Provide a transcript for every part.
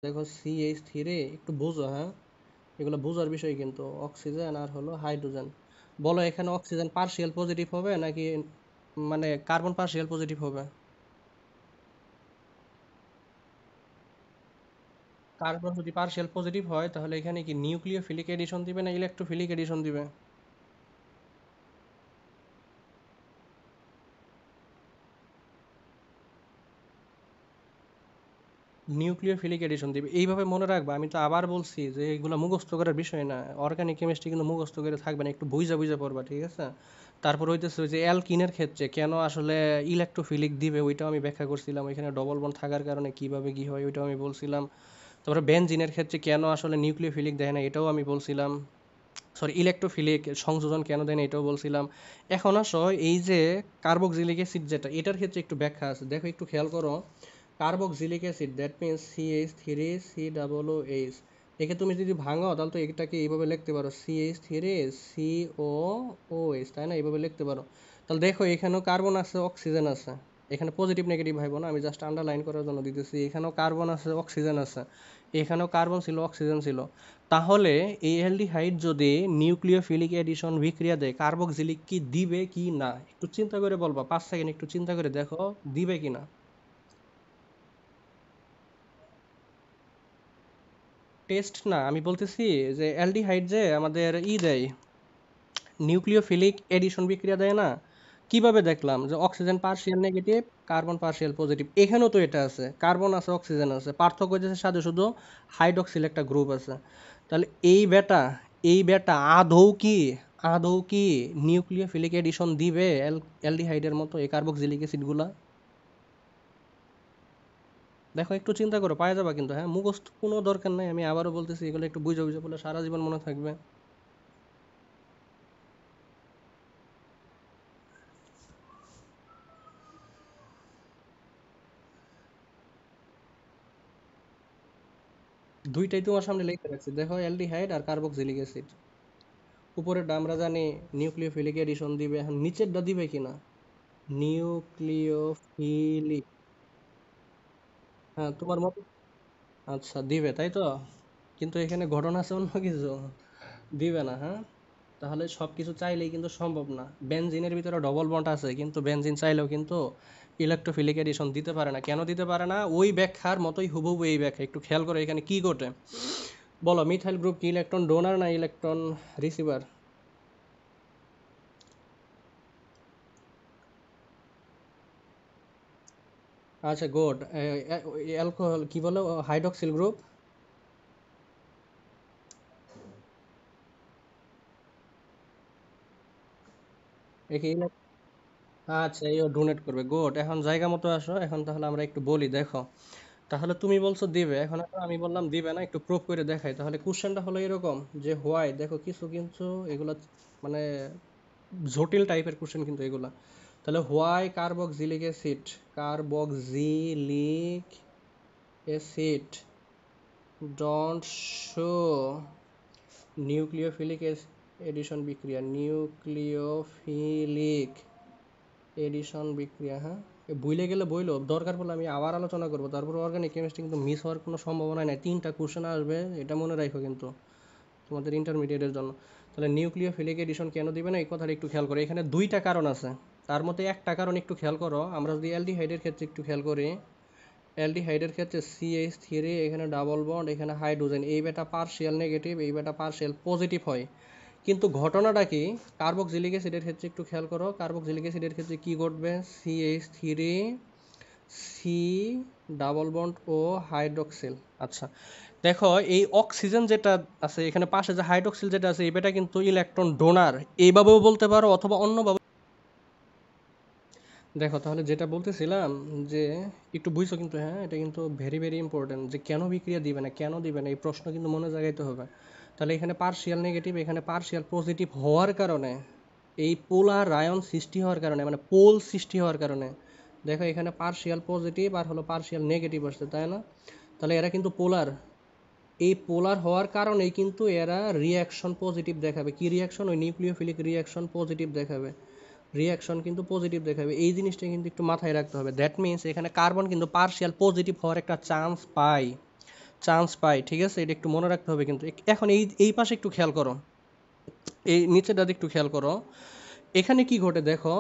দেখো CH3 একটু বুঝো, হ্যাঁ, এগুলো বোঝার বিষয়, কিন্তু অক্সিজেন আর হলো হাইড্রোজেন। বলো এখানে অক্সিজেন পার্শিয়াল পজিটিভ হবে নাকি মানে কার্বন পার্শিয়াল পজিটিভ হবে? কার্বন যদি পার্শিয়াল পজিটিভ হয় তাহলে এখানে কি নিউক্লিওফিলিক এডিশন দিবে না ইলেকট্রোফিলিক এডিশন দিবে? নিউক্লিওফিলিক এডিশন দিবে, এইভাবে মনে রাখবা। আমি তো আবার বলছি যে এগুলো মুখস্থ করার বিষয় না, অর্গানিক কেমিস্ট্রি কিন্তু মুখস্থ করে থাকবে না, একটু বুঝা বুঝা পড়বা, ঠিক আছে? তারপর হইতেছে ওই যে অ্যালকিনের ক্ষেত্রে কেন আসলে ইলেকট্রোফিলিক দিবে ওইটাও আমি ব্যাখ্যা করছিলাম, ওইখানে ডবল বন্ড থাকার কারণে কিভাবে কি হয় ওইটাও আমি বলছিলাম। তারপরে বেনজিনের ক্ষেত্রে কেন আসলে নিউক্লিওফিলিক দেয় না এটাও আমি বলছিলাম। সরি, ইলেকট্রোফিলিক সংযোজন কেন দেয় না এটাও বলছিলাম। এখন আসো এই যে কার্বক্সিলিক অ্যাসিড যেটা, এটার ক্ষেত্রে একটু ব্যাখ্যা আছে, দেখো একটু খেয়াল করো। Carboxylic acid that means CH3COOH, একে তুমি যদি ভাঙো তাহলে তো এটাকে এইভাবে লিখতে পারো CH3COOH, তাই না? এইভাবে লিখতে পারো। তাহলে দেখো এখানেও কার্বন আছে, অক্সিজেন আছে। এখানে পজিটিভ নেগেটিভ ভাইবো না, আমি জাস্ট আন্ডারলাইন করার জন্য দিতেছি। এখানেও কার্বন আছে, অক্সিজেন আছে। এখানেও কার্বন ছিল, অক্সিজেন ছিল। তাহলে এই অ্যালডিহাইড যদি নিউক্লিওফিলিক এডিশন বিক্রিয়া দেয়, কার্বক্সিলিক কি দিবে কি না? একটু চিন্তা করে বলবা, 5 সেকেন্ড একটু চিন্তা করে দেখো দিবে কি না। টেস্ট না, আমি বলতেছি যে অ্যালডিহাইড যে আমাদের দেয়, নিউক্লিওফিলিক এডিশন বিক্রিয়া দেয় না? কিভাবে দেখলাম যে oxygen partial negative, carbon partial positive? এখানেও তো এটা আছে, কার্বন আছে, অক্সিজেন আছে, পার্থক্য হচ্ছে সাথে শুধু হাইড্রক্সিল একটা গ্রুপ আছে। তাহলে এই বেটা আদৌ কি নিউক্লিওফিলিক এডিশন দিবে অ্যালডিহাইডের মতো এই কার্বক্সিলিক অ্যাসিডগুলা? দেখো একটু চিন্তা করো, পাওয়া যাবে কিন্তু, হ্যাঁ, মুখস্থ কোনো দরকার নাই, আমি আবারও বলতেছি, এগুলো একটু বুঝে বুঝে বলে সারা জীবন মনে থাকবে। দুইটাই তোমার সামনে লিখে রাখছি, দেখো, অ্যালডিহাইড আর কার্বক্সিলিক অ্যাসিড। উপরেরটা আমরা জানি নিউক্লিওফিলিক এডিশন দিবে, এখন নিচেরটা দিবে কিনা। নিউক্লিওফিলিক, হ্যাঁ তোমার মত, আচ্ছা দিবে তাই তো। কিন্তু এখানে ঘটনা আছে অন্য কিছু, দিবে না, হ্যাঁ। তাহলে সবকিছু চাইলেই কিন্তু সম্ভব না। বেনজিনের ভিতরে ডবল বন্ড আছে, কিন্তু বেনজিন চাইলেও কিন্তু ইলেকট্রোফিলিক এডিশন দিতে পারে না। কেন দিতে পারে না? ওই ব্যাখ্যার মতোই হুবহু এই ব্যাখ্যা, একটু খেয়াল করে এখানে কি ঘটে। বলো মিথাইল গ্রুপ কি ইলেকট্রন ডোনার না ইলেকট্রন রিসিভার? আচ্ছা গুড। অ্যালকোহল কি বলো, হাইড্রক্সিল গ্রুপ, একে আচ্ছা এই ডোনেট করবে, গুড। এখন জায়গা মতো আসো, এখন তাহলে আমরা একটু বলি, দেখো। তাহলে তুমি বলছো দিবে, এখন আমি বললাম দিবে না, একটু প্রুফ করে দেখাই। তাহলে কোশ্চেনটা হলো এরকম যে হোয়াই, দেখো কিছু কিন্তু এগুলা মানে জটিল টাইপের কোশ্চেন কিন্তু এগুলা। তাহলে why carboxylic acid don't show nucleophilic addition বিক্রিয়া, নিউক্লিওফিলিক এডিশন বিক্রিয়া, হ্যাঁ। ভুলে গেলে বইলো, দরকার পড়লে আমি আবার আলোচনা করবো। তারপর অর্গানিক কেমিস্ট্রি কিন্তু মিস হওয়ার কোনো সম্ভাবনা নাই, 3টা কোশ্চেন আসবে, এটা মনে রাখো কিন্তু তোমাদের ইন্টারমিডিয়েটের জন্য। তাহলে নিউক্লিওফিলিক এডিশন কেন দিবে না এই কথাটা একটু খেয়াল করো। এখানে দুইটা কারণ আছে, তার মধ্যে একটা কারণ একটু খেয়াল করো। আমরা যদি অ্যালডিহাইডের ক্ষেত্রে একটু খেয়াল করি, অ্যালডিহাইডের ক্ষেত্রে CH3, এখানে ডাবল বন্ড, এখানে হাইড্রোজেন, এই বেটা পার্শিয়াল নেগেটিভ, এই বেটা পার্শিয়াল পজিটিভ হয়। কিন্তু ঘটনাটা কি, কার্বক্সিলিক অ্যাসিডের ক্ষেত্রে একটু খেয়াল করো, কার্বক্সিলিক অ্যাসিডের ক্ষেত্রে কি ঘটবে, CH3, ডাবল বন্ড ও হাইড্রোক্সিল। আচ্ছা, দেখো এই অক্সিজেন যেটা আছে এখানে পাশে, যে হাইড্রোক্সিল যেটা আছে, এটা কিন্তু ইলেকট্রন ডোনার, এইভাবেও বলতে পারো অথবা অন্যভাবে। দেখো তাহলে যেটা বলতেছিলাম, যে একটু বুঝছো কিন্তু, হ্যাঁ, এটা কিন্তু ভেরি ভেরি ইম্পর্টেন্ট, যে কেন বিক্রিয়া দিবে না, কেন দিবে না, এই প্রশ্ন কিন্তু মনে জাগাইতে হবে। তাহলে এখানে পার্শিয়াল নেগেটিভ, এখানে পার্শিয়াল পজিটিভ হওয়ার কারণে, এই পোলার আয়ন সৃষ্টি হওয়ার কারণে, মানে পোল সৃষ্টি হওয়ার কারণে, দেখো এখানে পার্শিয়াল পজিটিভ আর হলো পার্শিয়াল নেগেটিভ আসছে, তাই না? তাহলে এরা কিন্তু পোলার, এই পোলার হওয়ার কারণেই কিন্তু এরা রিয়াকশন পজিটিভ দেখাবে। কি রিয়াকশন? ওই নিউক্লিওফিলিক রিয়াকশন পজিটিভ দেখাবে, রিয়াকশন কিন্তু পজিটিভ দেখাবে। এই জিনিসটা কিন্তু একটু মাথায় রাখতে হবে। দ্যাট মিন্স এখানে কার্বন কিন্তু পার্শিয়াল পজিটিভ হওয়ার একটা চান্স পায়। চান্স পাই, ঠিক আছে? এটা একটু মনে রাখতে হবে কিন্তু। এখন এই পাশে একটু খেয়াল করো, এই নিচেটাতে একটু খেয়াল করো। এখানে কি ঘটে দেখো,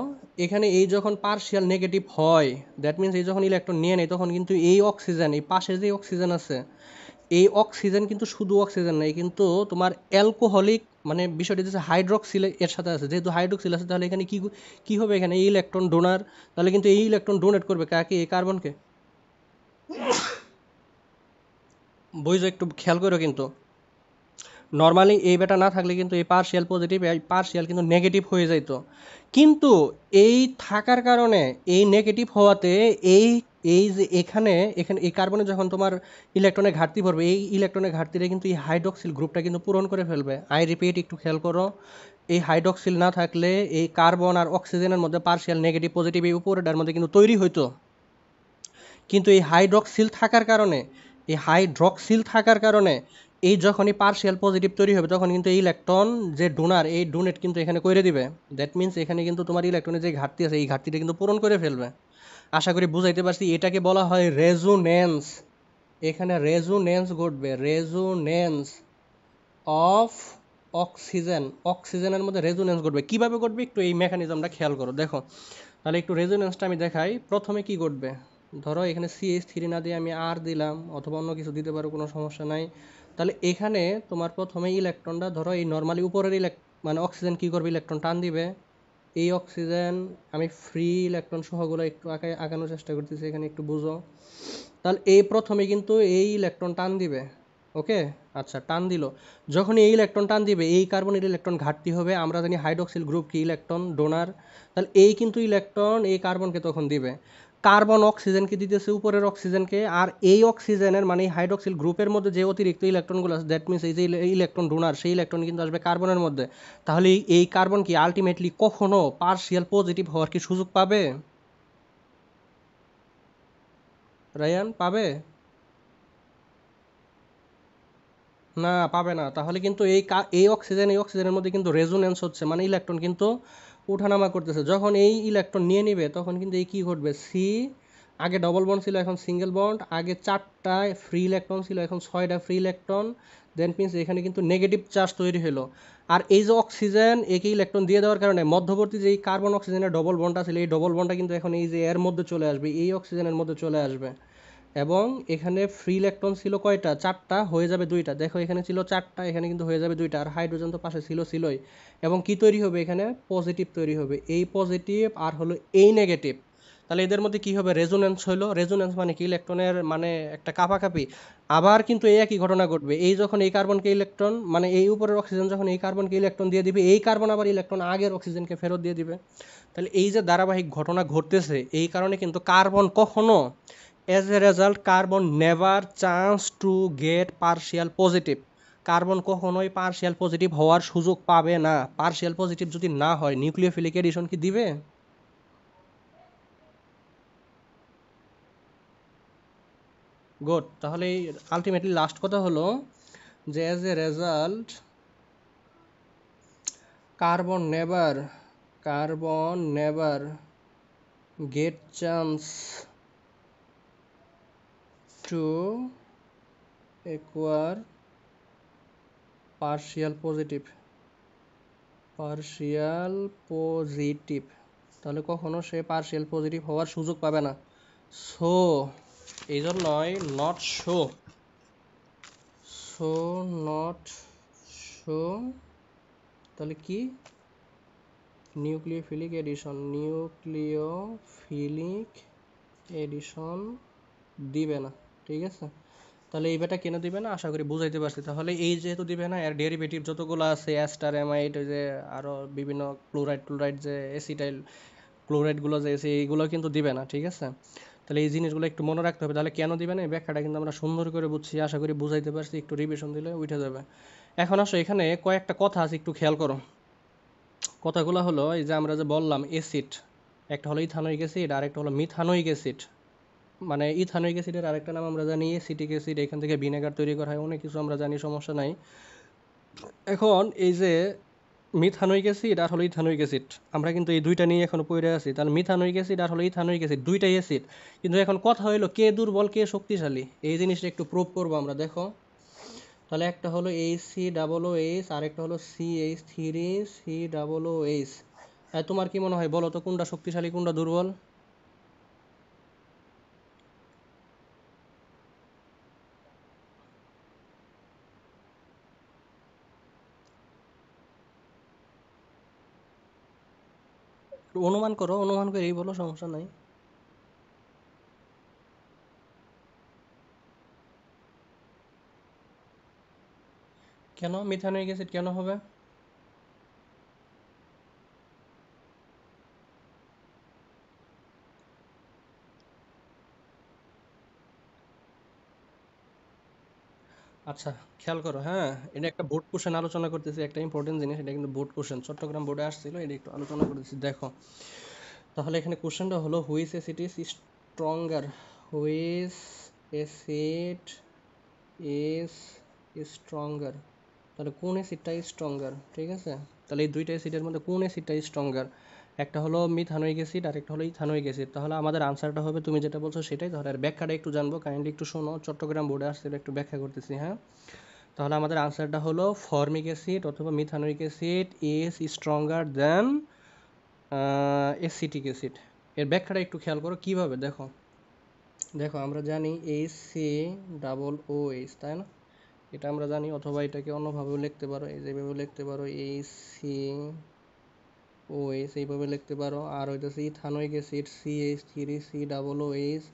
এখানে এই যখন পার্শিয়াল নেগেটিভ হয়, দ্যাট মিনস এই যখন ইলেকট্রন নিয়ে নেয় তখন কিন্তু এই অক্সিজেন, এই পাশে যে অক্সিজেন আছে, এই অক্সিজেন কিন্তু শুধু অক্সিজেন নেই, কিন্তু তোমার অ্যালকোহলিক মানে বিষয়টি হচ্ছে হাইড্রোক্সিল এর সাথে আছে। যেহেতু হাইড্রোক্সিল আছে তাহলে এখানে কি হবে, এখানে এই ইলেকট্রন ডোনার, তাহলে কিন্তু এই ইলেকট্রন ডোনেট করবে কাকে, এই কার্বনকে। বুঝো, একটু খেয়াল করো কিন্তু। নর্মালি এই বেটা না থাকলে কিন্তু এই পার্শিয়াল পজিটিভ, এই পার্শিয়াল কিন্তু নেগেটিভ হয়ে যাইতো। কিন্তু এই থাকার কারণে, এই নেগেটিভ হওয়াতে, এই এই যে এখানে এখানে এই কার্বনে যখন তোমার ইলেকট্রনের ঘাটতি পড়বে, এই ইলেকট্রনের ঘাটতিটা কিন্তু এই হাইড্রোক্সিল গ্রুপটা কিন্তু পূরণ করে ফেলবে। আই রিপিট, একটু খেয়াল করো। এই হাইড্রোক্সিল না থাকলে এই কার্বন আর অক্সিজেনের মধ্যে পার্শিয়াল নেগেটিভ পজিটিভ এই উপরেটার মধ্যে কিন্তু তৈরি হইতো। কিন্তু এই হাইড্রক্সিল থাকার কারণে, এই হাইড্রক্সিল থাকার কারণে এই যখনই পার্শিয়াল পজিটিভ তৈরি হবে তখন কিন্তু এই ইলেকট্রন যে ডোনার, এই ডোনেট কিন্তু এখানে করে দিবে। দ্যাট মিন্স এখানে কিন্তু তোমার ইলেকট্রনের যে ঘাটতি আছে এই ঘাটতিটা কিন্তু পূরণ করে ফেলবে। আশা করি বুঝাইতে পারছি। এটাকে বলা হয় রেজোনেন্স। এখানে রেজোনেন্স ঘটবে, রেজোনেন্স অফ অক্সিজেন, অক্সিজেনের মধ্যে রেজোনেন্স ঘটবে। কিভাবে ঘটবে একটু এই মেকানিজমটা খেয়াল করো, দেখো। তাহলে একটু রেজোনেন্সটা আমি দেখাই। প্রথমে কি ঘটবে, ধরো এখানে CH3 না দিয়ে আমি আর দিলাম, অথবা অন্য কিছু দিতে পারো, কোনো সমস্যা নাই। তাহলে এখানে তোমার প্রথমে ইলেকট্রনটা ধরো এই নর্মালি উপরের মানে অক্সিজেন কি করবে, ইলেকট্রন টান দিবে। এই অক্সিজেন, আমি ফ্রি ইলেকট্রন সহগুলো একটু আঁকানোর চেষ্টা করতেছি, এখানে একটু বুঝো। তাহলে এই প্রথমে কিন্তু এই ইলেকট্রন টান দিবে, ওকে? আচ্ছা, টান দিল। যখন এই ইলেকট্রন টান দিবে এই কার্বনের ইলেকট্রন ঘাটতি হবে, আমরা জানি হাইড্রোক্সিল গ্রুপ কি, ইলেকট্রন ডোনার। তাহলে এই কিন্তু ইলেকট্রন এই কার্বনকে তখন দিবে। কার্বন অক্সিজেনকে দিতেছে, উপরের অক্সিজেনকে। আর এই অক্সিজেনের মানে হাইড্রোক্সিল গ্রুপের মধ্যে যে অতিরিক্ত ইলেকট্রনগুলো আছে, দ্যাট মিনস এই যে ইলেকট্রন ডোনার, সেই ইলেকট্রন কিন্তু আসবে কার্বনের মধ্যে। তাহলে এই কার্বন কি আলটিমেটলি কখনো পার্শিয়াল পজিটিভ হওয়ার কি সুযোগ পাবে? রায়ান, পাবে? না, পাবে না। তাহলে কিন্তু এই অক্সিজেন, এই অক্সিজেনের মধ্যে কিন্তু রেজোনেন্স হচ্ছে, মানে ইলেকট্রন কিন্তু ওঠানামা করতেছে। যখন এই ইলেকট্রন নিয়ে নিবে তখন কিন্তু এই কি ঘটবে, আগে ডবল বন্ড ছিল এখন সিঙ্গেল বন্ড, আগে 4টা ফ্রি ইলেকট্রন ছিল এখন 6টা ফ্রি ইলেকট্রন। দেন মিনস এখানে কিন্তু নেগেটিভ চার্জ তৈরি হলো। আর এই যে অক্সিজেন একে ইলেকট্রন দিয়ে দেওয়ার কারণে মধ্যবর্তী যে কার্বন অক্সিজেনের ডবল বন্ডটা ছিল, এই ডবল বন্ডটা কিন্তু এখন এই যে এর মধ্যে চলে আসবে, এই অক্সিজেনের মধ্যে চলে আসবে। এবং এখানে ফ্রি ইলেকট্রন ছিল কয়টা, 4টা, হয়ে যাবে 2টা। দেখো এখানে ছিল 4টা, এখানে কিন্তু হয়ে যাবে 2টা। আর হাইড্রোজেন তো পাশে ছিলই। এবং কি তৈরি হবে, এখানে পজিটিভ তৈরি হবে, এই পজিটিভ আর হলো এই নেগেটিভ। তাহলে এদের মধ্যে কি হবে, রেজোনেন্স হলো। রেজোনেন্স মানে কি, ইলেকট্রনের মানে একটা কাপাকাপি। আবার কিন্তু এই একই ঘটনা ঘটবে, এই যখন এই কার্বনকে ইলেকট্রন মানে এই উপরের অক্সিজেন যখন এই কার্বনকে ইলেকট্রন দিয়ে দিবে, এই কার্বন আবার ইলেকট্রন আগের অক্সিজেনকে ফেরত দিয়ে দিবে। তাহলে এই যে ধারাবাহিক ঘটনা ঘটতেছে, এই কারণে কিন্তু কার্বন কখনো, as a result carbon never chance to get partial positive, carbon কখনোই পার্শিয়াল পজিটিভ হওয়ার সুযোগ পাবে না। পার্শিয়াল পজিটিভ যদি না হয় নিউক্লিওফিলিক এডিশন কি দিবে? গুড। তাহলে আলটিমেটলি লাস্ট কথা হলো যে as a result carbon never gate chance to acquire partial positive, তাহলে কখনো সে পার্শিয়াল পজিটিভ হওয়ার সুযোগ পাবে না। সো এই জন্যই সো নট শো, তাহলে কি, নিউক্লিওফিলিক এডিশন দিবে না, ঠিক আছে? তাহলে এই বেটা কেন দিবে না, আশা করি বুঝাইতে পারছি। তাহলে এই যেহেতু দিবে না, এর ডেরিভেটিভ যতগুলো আছে, অ্যাস্টার, অ্যামাইড, ওই যে আরও বিভিন্ন ক্লোরাইড যে এসিটাইল ক্লোরাইডগুলো যে আছে, এইগুলো কিন্তু দিবে না, ঠিক আছে? তাহলে এই জিনিসগুলো একটু মনে রাখতে হবে। তাহলে কেন দিবে না, এই ব্যাখ্যাটা কিন্তু আমরা সুন্দর করে বুঝছি, আশা করি বুঝাইতে পারছি। একটু রিভিশন দিলে উঠে যাবে। এখন আসো, এখানে কয়েকটা কথা আছে, একটু খেয়াল করো। কথাগুলো হলো এই যে আমরা যে বললাম অ্যাসিড, একটা হলো ইথানোয়িক অ্যাসিড আর একটা হলো মিথানোয়িক অ্যাসিড। মানে ইথানোয়িক অ্যাসিডের আরেকটা নাম আমরা জানি অ্যাসিটিক অ্যাসিড, এখান থেকে ভিনেগার তৈরি করা হয়, অনেক কিছু আমরা জানি, সমস্যা নাই। এখন এই যে মিথানোইক অ্যাসিড আর হলো ইথানোইক অ্যাসিড, আমরা কিন্তু এই দুইটা নিয়ে এখনো পড়ে আছি। তাহলে মিথানোইক অ্যাসিড আর হলো ইথানোইক অ্যাসিড দুইটাই অ্যাসিড, কিন্তু এখন কথা হলো কে দুর্বল কে শক্তিশালী, এই জিনিসটা একটু প্রুভ করবো আমরা। দেখো তাহলে একটা হলো HCOOH আর একটা হলো CH3COOH। তোমার কি মনে হয় বলো তো কোনটা শক্তিশালী কোনটা দুর্বল? অনুমান করো, অনুমান করেই বলো, সমস্যা নাই। কেন মিথানোইক অ্যাসিড কেন হবে? আচ্ছা, খেয়াল করো, হ্যাঁ, এটা একটা বোর্ড কোশ্চেন আলোচনা করতেছি, একটা ইম্পর্টেন্ট জিনিস, এটা কিন্তু বোর্ড কোশ্চেন, চট্টগ্রাম বোর্ডে আসছিল, এটা একটু আলোচনা করতেছি। দেখো তাহলে এখানে কোশ্চেনটা হলো which acid is stronger, which acid is stronger, তাহলে কোন অ্যাসিডটা স্ট্রঙ্গার, ঠিক আছে? তাহলে এই দুইটা অ্যাসিডের মধ্যে কোন অ্যাসিডটা স্ট্রঙ্গার? একটা হলো মিথানোইক অ্যাসিড আর একটা হলো ইথানোইক অ্যাসিড। তাহলে আমাদের আনসারটা হবে তুমি যেটা বলছো সেটাই। তাহলে আর ব্যাখ্যাটা একটু জানবো, কাইন্ডলি একটু শোনো, চট্টগ্রাম বোর্ডে আসছিল, একটু ব্যাখ্যা করতেছি, হ্যাঁ। তাহলে আমাদের আনসারটা হলো ফর্মিক অ্যাসিড অথবা methanoic acid is stronger than acetic acid. এর ব্যাখ্যাটা একটু খেয়াল করো কিভাবে। দেখো দেখো আমরা জানি HCOOH, তাই না? এটা আমরা জানি, অথবা এটাকে অন্যভাবেও লিখতে পারো, এই যেভাবে লিখতে পারো HCOH, এইভাবে লিখতে পারো। আর হইতেছে ইথানোইক অ্যাসিড CH3COOH,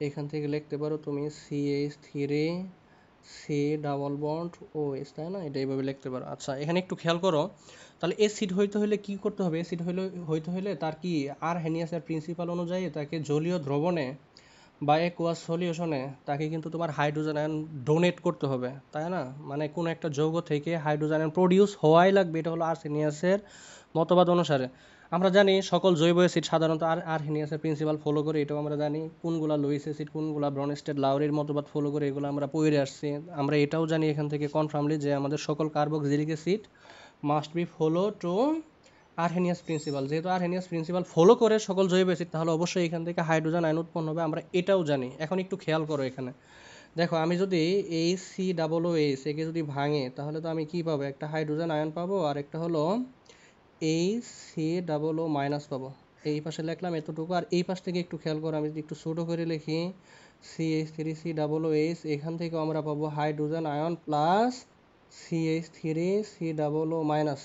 এখান থেকে লিখতে পারো তুমি CH3C OH, তাই না? এটা এইভাবে লিখতে পারো। আচ্ছা এখানে একটু খেয়াল করো, তাহলে অ্যাসিড হইতে হলে কি করতে হবে? অ্যাসিড হইতে হলে তার কি আরহেনিয়াসের প্রিন্সিপাল অনুযায়ী তাকে জলীয় দ্রবণে বা একোয়াস সলিউশনে তাকে কিন্তু তোমার হাইড্রোজেন আয়ন ডোনেট করতে হবে, তাই না? মানে কোনো একটা যৌগ থেকে হাইড্রোজেন আয়ন প্রডিউস হওয়াই লাগবে, এটা হলো আর্সেনিয়াসের মতবাদ অনুসারে। আমরা জানি সকল জৈব অ্যাসিড সাধারণত আর্হেনিয়াসের প্রিন্সিপাল ফলো করে, এটাও আমরা জানি কোনগুলা লুইস অ্যাসিড কোনগুলা ব্রনস্টেড লাউরির মতবাদ ফলো করে, এগুলো আমরা পড়ে আসছি। আমরা এটাও জানি এখান থেকে কনফার্মলি যে আমাদের সকল carboxylic acid must be follow to Arrhenius principal. যেহেতু আরহেনিয়াস প্রিন্সিপাল ফলো করে সকল জৈব অ্যাসিড, তাহলে অবশ্যই এখান থেকে হাইড্রোজেন আয়ন উৎপন্ন হবে, আমরা এটাও জানি। এখন একটু খেয়াল করো এখানে, দেখো আমি যদি HCOOH একে যদি ভাঙে তাহলে তো আমি কি পাবো? একটা হাইড্রোজেন আয়ন পাবো আর একটা হলো HCOO মাইনাস পাবো। এই পাশে লিখলাম এতটুকু, আর এই পাশ থেকে একটু খেয়াল করো, আমি যদি একটু ছোটো করে লিখি CH3COOH, এখান থেকেও আমরা পাবো hydrogen ion plus CH3COO minus.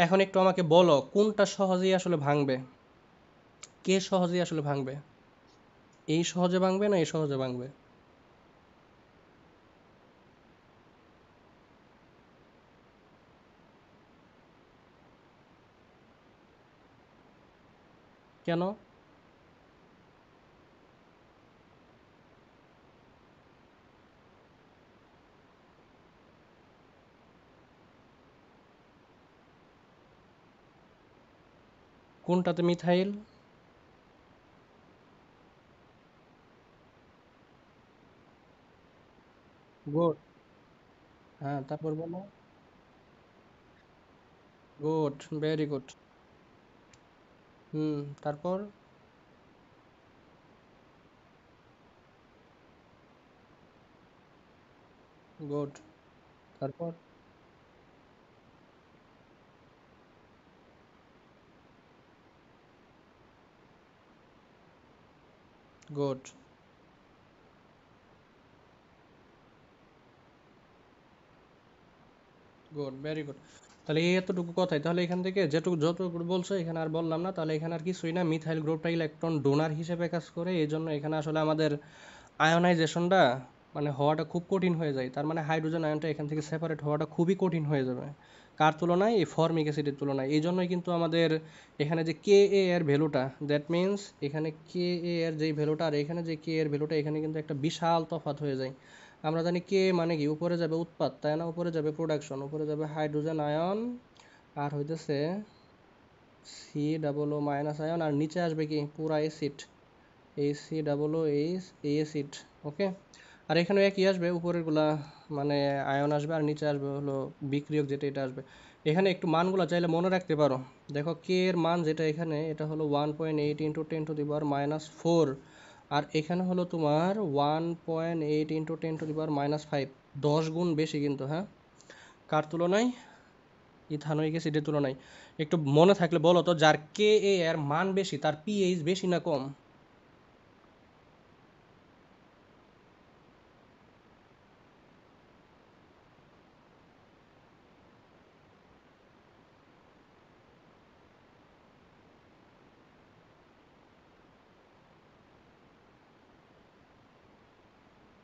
এখন একটু আমাকে বলো কোনটা সহজেই আসলে ভাঙবে, কে সহজেই আসলে ভাঙবে? এই সহজে ভাঙবে না এই সহজে ভাঙবে? কেন? কোনটাতে মিথাইল? গুড, হ্যাঁ, তারপর বলো। Good, very good. হুম, তারপর? গুড, তারপর? Good, good, very good. তাহলে এই এতটুকু কথাই, তাহলে এখান থেকে যেটুকু যতটুকু বলছো এখানে আর বললাম না, তাহলে এখানে আর কিছুই না, মিথাইল গ্রুপটা ইলেকট্রন ডোনার হিসেবে কাজ করে, এই জন্য এখানে আসলে আমাদের আয়োনাইজেশনটা মানে হওয়াটা খুব কঠিন হয়ে যায়। তার মানে হাইড্রোজেন আয়নটা এখান থেকে সেপারেট হওয়াটা খুবই কঠিন হয়ে যাবে, কার তুলনায়? এই ফর্মিক অ্যাসিডের তুলনায়। এই জন্যই কিন্তু আমাদের এখানে যে কে এ এর ভ্যালুটা, দ্যাট মিন্স এখানে কে এ এর যেই ভ্যালুটা আর এখানে যে কে এর ভ্যালুটা, এখানে কিন্তু একটা বিশাল তফাৎ হয়ে যায়। আমরা জানি কে মানে কি, উপরে যাবে উৎপাদ, তাই না? উপরে যাবে প্রোডাকশন, উপরে যাবে হাইড্রোজেন আয়ন আর হইতেছে COO মাইনাস আয়ন, আর নিচে আসবে কি পুরা অ্যাসিড, HCOO এইচ এই অ্যাসিড। ওকে, আর এখানেও একই আসবে, উপরেরগুলা মানে আয়ন আসবে আর নিচে আসবে হলো বিক্রিয়ক, যেটা এটা আসবে। এখানে একটু মানগুলো চাইলে মনে রাখতে পারো। দেখো কে এর মান যেটা এখানে, এটা হলো 1.8 ইন্টু 10⁻⁻4, আর এখানে হলো তোমার 1.8 ইন্টু 10⁻⁻5, 10 গুণ বেশি কিন্তু, হ্যাঁ। কার তুলনায়? ইথানোয়িক অ্যাসিডের তুলনায়। একটু মনে থাকলে বলো তো, যার কে এ এর মান বেশি তার পিএইচ বেশি না কম?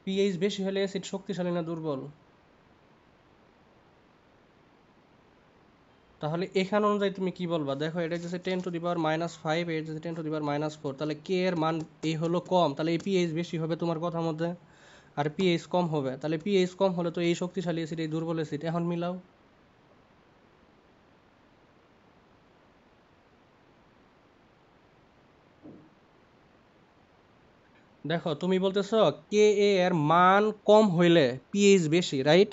পিএইচ বেশি হলে অ্যাসিড শক্তিশালী না দুর্বল? তাহলে এখান অনুযায়ী তুমি কি বলবা? দেখো এটা হচ্ছে 10⁻⁻5, এটা হচ্ছে 10⁻⁻4, তাহলে কে এর মান এই হলো কম, তাহলে এই পিএইচ বেশি হবে তোমার কথা মতে, আর পিএইচ কম হবে, তাহলে পিএইচ কম হলে তো এই শক্তিশালী অ্যাসিড এই দুর্বল অ্যাসিড। এখন মিলাও। দেখো তুমি বলতেছো কে এ এর মান কম হইলে পিএইচ বেশি, রাইট?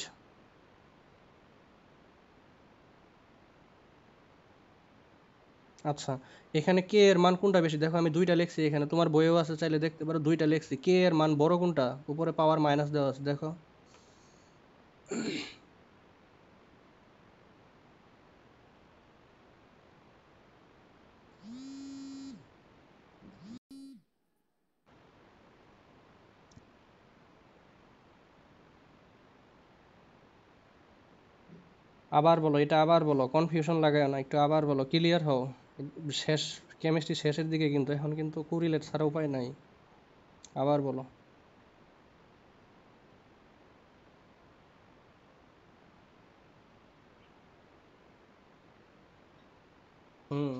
আচ্ছা, এখানে কে এর মান কোনটা বেশি? দেখো আমি দুইটা লিখছি এখানে, তোমার বইয়েও আছে, চাইলে দেখতে পারো, দুইটা লিখছি। কে এর মান বড় কোনটা? উপরে পাওয়ার মাইনাস দেওয়া আছে, দেখো। আবার বলো, এটা আবার বলো, কনফিউশন লাগায় না, একটু আবার বলো, ক্লিয়ার হও। শেষ, কেমিস্ট্রি শেষের দিকে কিন্তু, এখন কিন্তু কুরিলেট ছাড়া উপায় নাই। আবার বলো। হুম।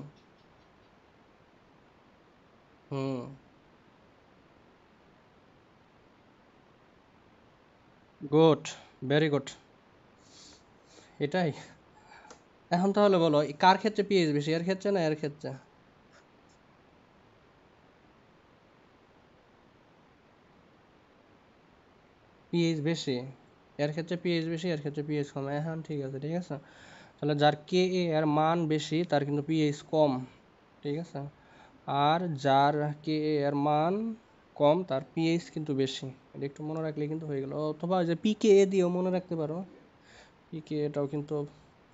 হুম। Good, very good. এটাই। এখন তাহলে বলো, কার ক্ষেত্রে পিএইচ বেশি, এর ক্ষেত্রে না এর ক্ষেত্রে? পিএইচ বেশি, এর ক্ষেত্রে পিএইচ বেশি, এর ক্ষেত্রে পিএইচ কম। এখন ঠিক আছে, ঠিক আছে। তাহলে যার কে এ এর মান বেশি তার কিন্তু পিএইচ কম, ঠিক আছে। আর যার কে এ এর মান কম তার পিএইচ কিন্তু বেশি। এটা একটু মনে রাখলে কিন্তু হয়ে গেল। অথবা যে পিকে এ দিয়েও মনে রাখতে পারো, পিকে এটাও কিন্তু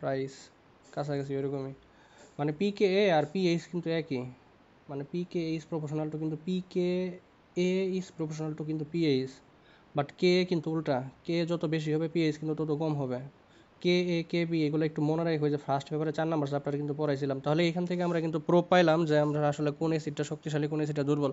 প্রাইস কাছাকাছি ওইরকমই। মানে পিকে এ আর পিএইচ কিন্তু একই, মানে পিকে ইজ প্রপোর্শনাল টু কিন্তু পিকে এ ইজ প্রপোর্শনাল টু কিন্তু পিএইচ, বাট কে কিন্তু উল্টা, কে যত বেশি হবে পিএইচ কিন্তু তত কম হবে। কে এ কে বি এগুলো একটু মনে রাখবে, যে ফার্স্ট পেপারে 4 নাম্বার চ্যাপ্টারে কিন্তু পড়াইছিলাম। তাহলে এখান থেকে আমরা কিন্তু প্রুফ পাইলাম যে আমরা আসলে কোন অ্যাসিডটা শক্তিশালী, কোন অ্যাসিডটা দুর্বল।